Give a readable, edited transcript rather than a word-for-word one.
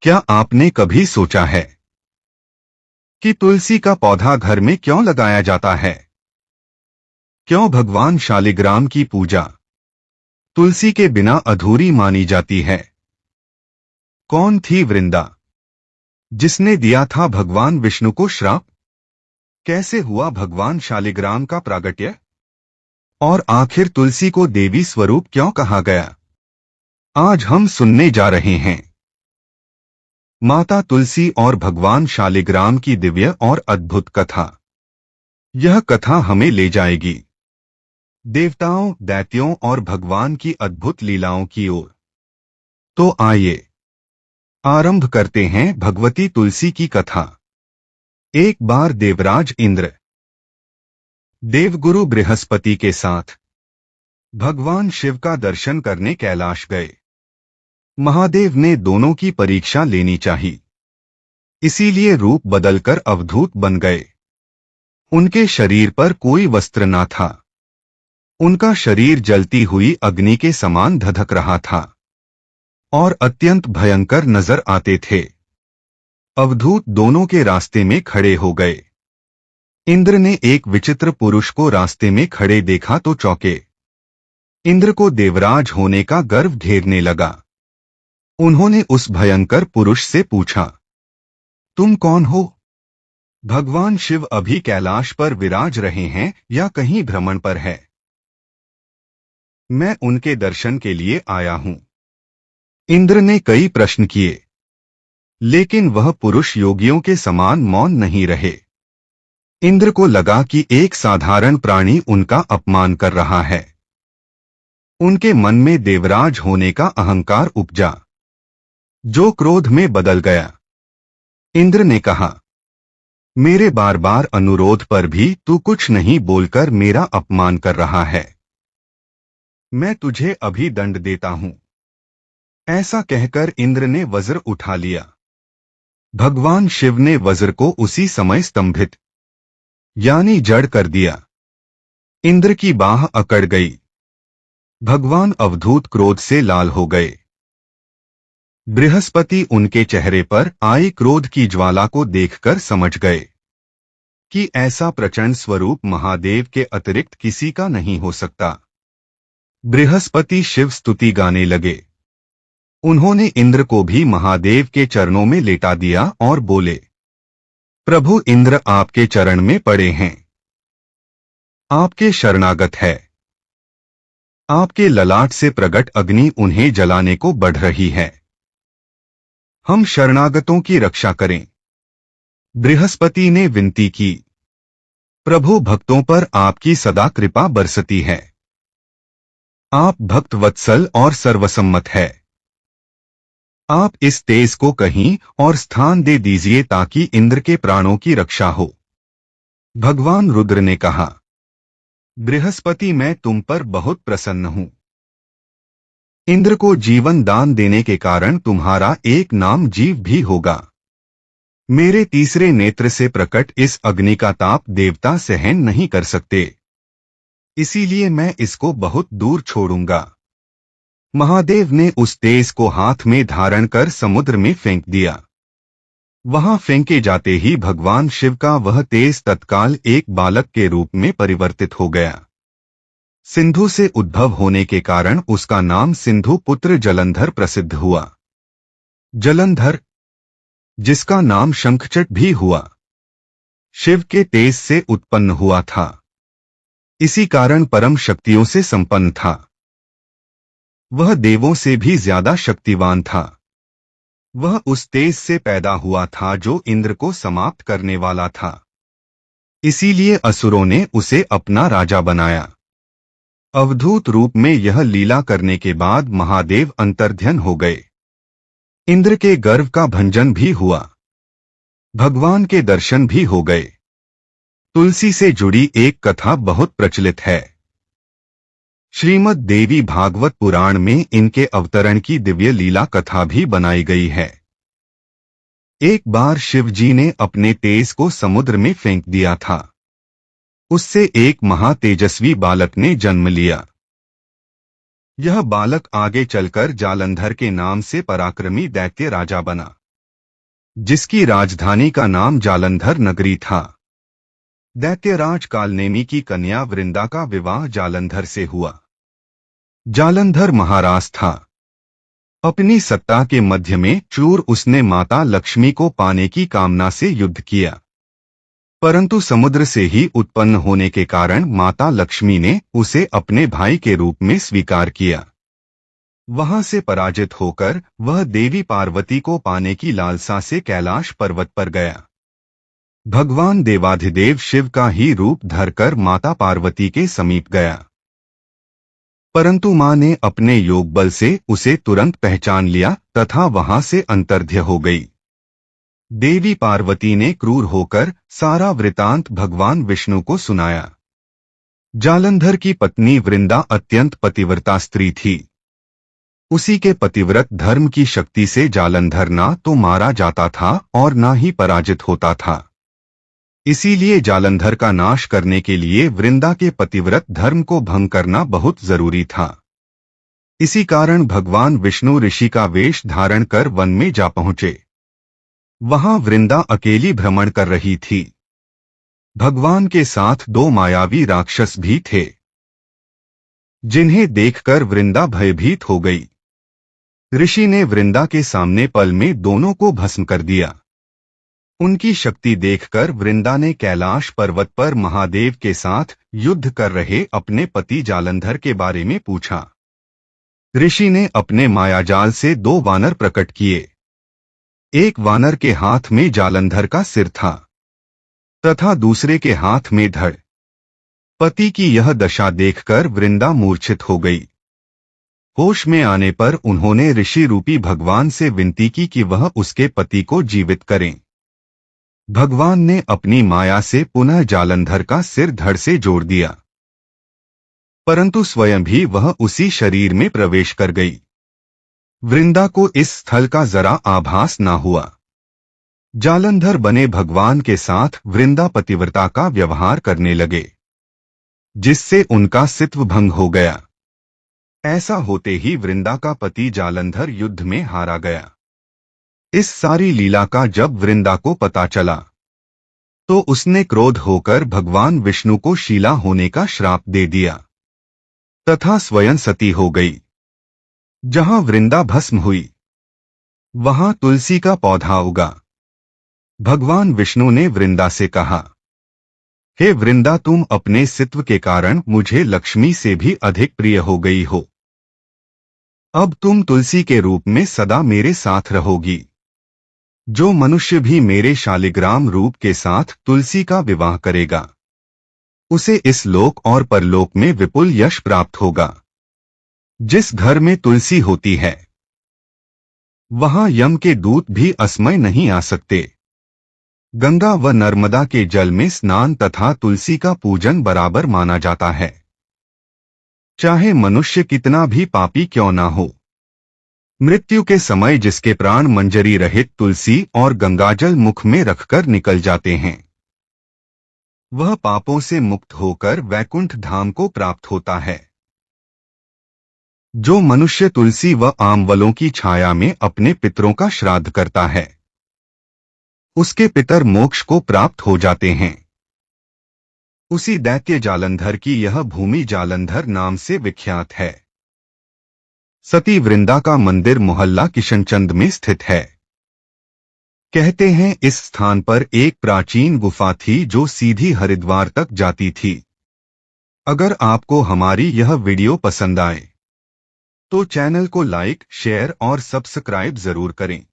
क्या आपने कभी सोचा है कि तुलसी का पौधा घर में क्यों लगाया जाता है? क्यों भगवान शालिग्राम की पूजा तुलसी के बिना अधूरी मानी जाती है? कौन थी वृंदा जिसने दिया था भगवान विष्णु को श्राप? कैसे हुआ भगवान शालिग्राम का प्रागट्य? और आखिर तुलसी को देवी स्वरूप क्यों कहा गया? आज हम सुनने जा रहे हैं माता तुलसी और भगवान शालिग्राम की दिव्य और अद्भुत कथा। यह कथा हमें ले जाएगी देवताओं, दैत्यों और भगवान की अद्भुत लीलाओं की ओर। तो आइए आरंभ करते हैं भगवती तुलसी की कथा। एक बार देवराज इंद्र देवगुरु बृहस्पति के साथ भगवान शिव का दर्शन करने कैलाश गए। महादेव ने दोनों की परीक्षा लेनी चाहिए, इसीलिए रूप बदलकर अवधूत बन गए। उनके शरीर पर कोई वस्त्र न था। उनका शरीर जलती हुई अग्नि के समान धधक रहा था और अत्यंत भयंकर नजर आते थे। अवधूत दोनों के रास्ते में खड़े हो गए। इंद्र ने एक विचित्र पुरुष को रास्ते में खड़े देखा तो चौंके। इंद्र को देवराज होने का गर्व घेरने लगा। उन्होंने उस भयंकर पुरुष से पूछा, तुम कौन हो? भगवान शिव अभी कैलाश पर विराज रहे हैं या कहीं भ्रमण पर है? मैं उनके दर्शन के लिए आया हूं। इंद्र ने कई प्रश्न किए, लेकिन वह पुरुष योगियों के समान मौन नहीं रहे। इंद्र को लगा कि एक साधारण प्राणी उनका अपमान कर रहा है। उनके मन में देवराज होने का अहंकार उपजा, जो क्रोध में बदल गया। इंद्र ने कहा, मेरे बार बार अनुरोध पर भी तू कुछ नहीं बोलकर मेरा अपमान कर रहा है। मैं तुझे अभी दंड देता हूं। ऐसा कहकर इंद्र ने वज्र उठा लिया। भगवान शिव ने वज्र को उसी समय स्तंभित यानी जड़ कर दिया। इंद्र की बाह अकड़ गई। भगवान अवधूत क्रोध से लाल हो गए। बृहस्पति उनके चेहरे पर आई क्रोध की ज्वाला को देखकर समझ गए कि ऐसा प्रचंड स्वरूप महादेव के अतिरिक्त किसी का नहीं हो सकता। बृहस्पति शिव स्तुति गाने लगे। उन्होंने इंद्र को भी महादेव के चरणों में लेटा दिया और बोले, प्रभु इंद्र आपके चरण में पड़े हैं। आपके शरणागत है। आपके ललाट से प्रकट अग्नि उन्हें जलाने को बढ़ रही है। हम शरणागतों की रक्षा करें। बृहस्पति ने विनती की, प्रभु भक्तों पर आपकी सदा कृपा बरसती है। आप भक्त वत्सल और सर्वसम्मत है। आप इस तेज को कहीं और स्थान दे दीजिए ताकि इंद्र के प्राणों की रक्षा हो। भगवान रुद्र ने कहा, बृहस्पति मैं तुम पर बहुत प्रसन्न हूं। इंद्र को जीवन दान देने के कारण तुम्हारा एक नाम जीव भी होगा। मेरे तीसरे नेत्र से प्रकट इस अग्नि का ताप देवता सहन नहीं कर सकते, इसीलिए मैं इसको बहुत दूर छोड़ूंगा। महादेव ने उस तेज को हाथ में धारण कर समुद्र में फेंक दिया। वहां फेंके जाते ही भगवान शिव का वह तेज तत्काल एक बालक के रूप में परिवर्तित हो गया। सिंधु से उद्भव होने के कारण उसका नाम सिंधु पुत्र जलंधर प्रसिद्ध हुआ। जलंधर, जिसका नाम शंखचट भी हुआ, शिव के तेज से उत्पन्न हुआ था। इसी कारण परम शक्तियों से संपन्न था। वह देवों से भी ज्यादा शक्तिवान था। वह उस तेज से पैदा हुआ था जो इंद्र को समाप्त करने वाला था। इसीलिए असुरों ने उसे अपना राजा बनाया। अवधूत रूप में यह लीला करने के बाद महादेव अंतर्ध्यान हो गए। इंद्र के गर्व का भंजन भी हुआ। भगवान के दर्शन भी हो गए। तुलसी से जुड़ी एक कथा बहुत प्रचलित है। श्रीमद् देवी भागवत पुराण में इनके अवतरण की दिव्य लीला कथा भी बनाई गई है। एक बार शिवजी ने अपने तेज को समुद्र में फेंक दिया था। उससे एक महातेजस्वी बालक ने जन्म लिया। यह बालक आगे चलकर जालंधर के नाम से पराक्रमी दैत्य राजा बना। जिसकी राजधानी का नाम जालंधर नगरी था। दैत्यराज कालनेमी की कन्या वृंदा का विवाह जालंधर से हुआ। जालंधर महाराज था। अपनी सत्ता के मध्य में चूर उसने माता लक्ष्मी को पाने की कामना से युद्ध किया, परंतु समुद्र से ही उत्पन्न होने के कारण माता लक्ष्मी ने उसे अपने भाई के रूप में स्वीकार किया। वहां से पराजित होकर वह देवी पार्वती को पाने की लालसा से कैलाश पर्वत पर गया। भगवान देवाधिदेव शिव का ही रूप धरकर माता पार्वती के समीप गया, परंतु मां ने अपने योग बल से उसे तुरंत पहचान लिया तथा वहां से अंतर्ध्य हो गई। देवी पार्वती ने क्रूर होकर सारा वृतांत भगवान विष्णु को सुनाया। जालंधर की पत्नी वृंदा अत्यंत पतिव्रता स्त्री थी। उसी के पतिव्रत धर्म की शक्ति से जालंधर ना तो मारा जाता था और ना ही पराजित होता था। इसीलिए जालंधर का नाश करने के लिए वृंदा के पतिव्रत धर्म को भंग करना बहुत जरूरी था। इसी कारण भगवान विष्णु ऋषि का वेश धारण कर वन में जा पहुंचे। वहां वृंदा अकेली भ्रमण कर रही थी। भगवान के साथ दो मायावी राक्षस भी थे, जिन्हें देखकर वृंदा भयभीत हो गई। ऋषि ने वृंदा के सामने पल में दोनों को भस्म कर दिया। उनकी शक्ति देखकर वृंदा ने कैलाश पर्वत पर महादेव के साथ युद्ध कर रहे अपने पति जालंधर के बारे में पूछा। ऋषि ने अपने मायाजाल से दो वानर प्रकट किए। एक वानर के हाथ में जालंधर का सिर था तथा दूसरे के हाथ में धड़। पति की यह दशा देखकर वृंदा मूर्छित हो गई। होश में आने पर उन्होंने ऋषि रूपी भगवान से विनती की कि वह उसके पति को जीवित करें। भगवान ने अपनी माया से पुनः जालंधर का सिर धड़ से जोड़ दिया, परंतु स्वयं भी वह उसी शरीर में प्रवेश कर गई। वृंदा को इस स्थल का जरा आभास न हुआ। जालंधर बने भगवान के साथ वृंदा पतिव्रता का व्यवहार करने लगे, जिससे उनका सित्व भंग हो गया। ऐसा होते ही वृंदा का पति जालंधर युद्ध में हारा गया। इस सारी लीला का जब वृंदा को पता चला तो उसने क्रोध होकर भगवान विष्णु को शीला होने का श्राप दे दिया तथा स्वयं सती हो गई। जहां वृंदा भस्म हुई वहां तुलसी का पौधा उगा। भगवान विष्णु ने वृंदा से कहा, हे वृंदा, तुम अपने सित्व के कारण मुझे लक्ष्मी से भी अधिक प्रिय हो गई हो। अब तुम तुलसी के रूप में सदा मेरे साथ रहोगी। जो मनुष्य भी मेरे शालिग्राम रूप के साथ तुलसी का विवाह करेगा उसे इस लोक और परलोक में विपुल यश प्राप्त होगा। जिस घर में तुलसी होती है वहां यम के दूत भी असमय नहीं आ सकते। गंगा व नर्मदा के जल में स्नान तथा तुलसी का पूजन बराबर माना जाता है, चाहे मनुष्य कितना भी पापी क्यों ना हो। मृत्यु के समय जिसके प्राण मंजरी रहित तुलसी और गंगाजल मुख में रखकर निकल जाते हैं वह पापों से मुक्त होकर वैकुंठ धाम को प्राप्त होता है। जो मनुष्य तुलसी व आमवलों की छाया में अपने पितरों का श्राद्ध करता है उसके पितर मोक्ष को प्राप्त हो जाते हैं। उसी दैत्य जालंधर की यह भूमि जालंधर नाम से विख्यात है। सती वृंदा का मंदिर मोहल्ला किशनचंद में स्थित है। कहते हैं इस स्थान पर एक प्राचीन गुफा थी जो सीधी हरिद्वार तक जाती थी। अगर आपको हमारी यह वीडियो पसंद आए तो चैनल को लाइक, शेयर और सब्सक्राइब जरूर करें।